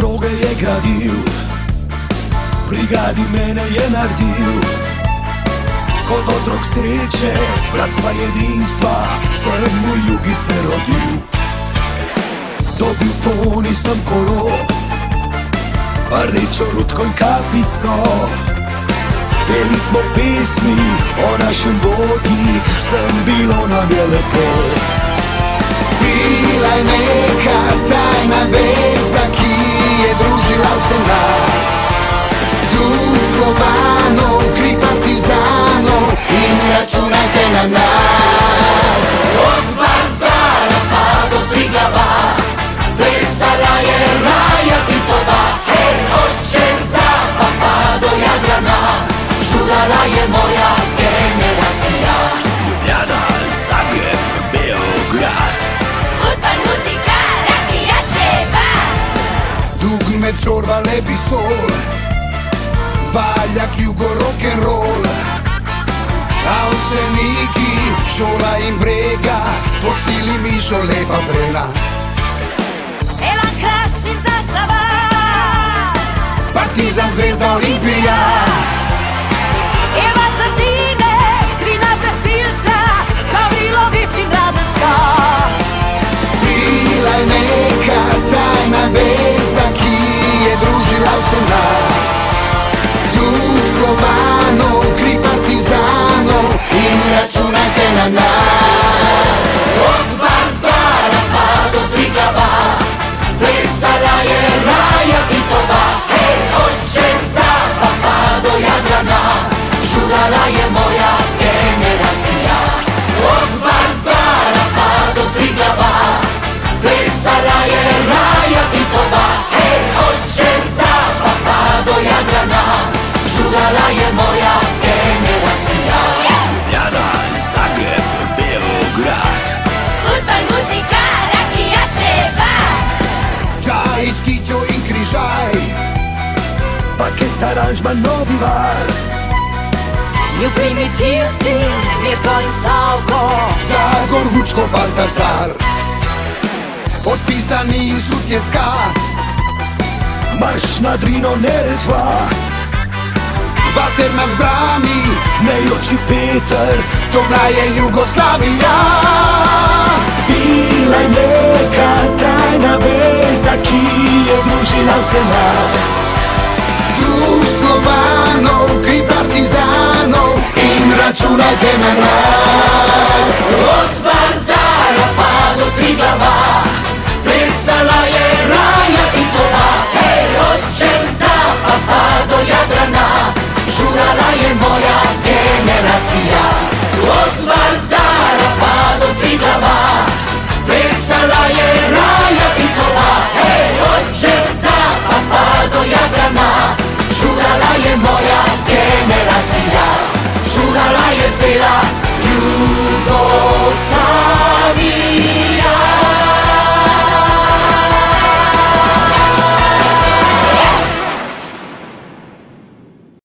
stroge je gradil, brigadi mene je naredil. Kot otrok sreče, bratstva, jedinstva, sem v jugi se rodil. Dobil poni sem kolo, rdečo rutko in kapico. Peli smo pesmi o našem Bogi, sem bilo nam je lepo. Bila je neka tajna veza, ki je družila vse nas. Duh Slovanov, kri partizanov in računajte na nas. Od Vardara pa do Triglava, plesala je Raja Titova. Hej, od Čerdapa pa do Jadrana, žurala je moja generacija. Ljubljana, Zagreb, Beograd, Uzban, muzika, rakija, čeba. Dugme, Čorva, Lepi, Sol, Valjak, Jugo, rock'n'roll. Avseniki, Šola in Brega, Fosili, Mišo, Lepa, Brena. Elan, Kraš in Zastava, Partizan, Zvezda, Olimpija. Eva, Sardine, Trina brez filtra, Gavrilović in Radenska. Bila je neka tajna veza, ki je družila vse nas. Duh Slovanov, kri partizanov in računajte na nas. Od Vardara pa do Triglava, plesala je Raja Titova. Hej, od Čerdapa pa do Jadrana, žurala je moja generacija. Od Vardara pa do Triglava, plesala je Raja Titova. Hej, od Čerdapa pa do Jadrana, žurala je moja generacija. Ljubljana, Zagreb, Beograd, Uzban, muzika, rakija, čeba. Čajić, Kičo in Križaj, paket aranžma, Novi Var. New primitivci, Mirko in Savko. Zagor, Vučko, Baltazar, Podpisani in Sutjeska. Marš na Drino, Neretva, Vater nas brani, Nejoči Peter, to bila je Jugoslavija. bila je neka tajna veza, ki je družila vse nas. Duh Slovanov, kri partizanov in računajte na nas. Od Vardara pa do Triglava, plesala je Raja Titova. Hej, od Čerdapa pa do Jadrana, žurala je moja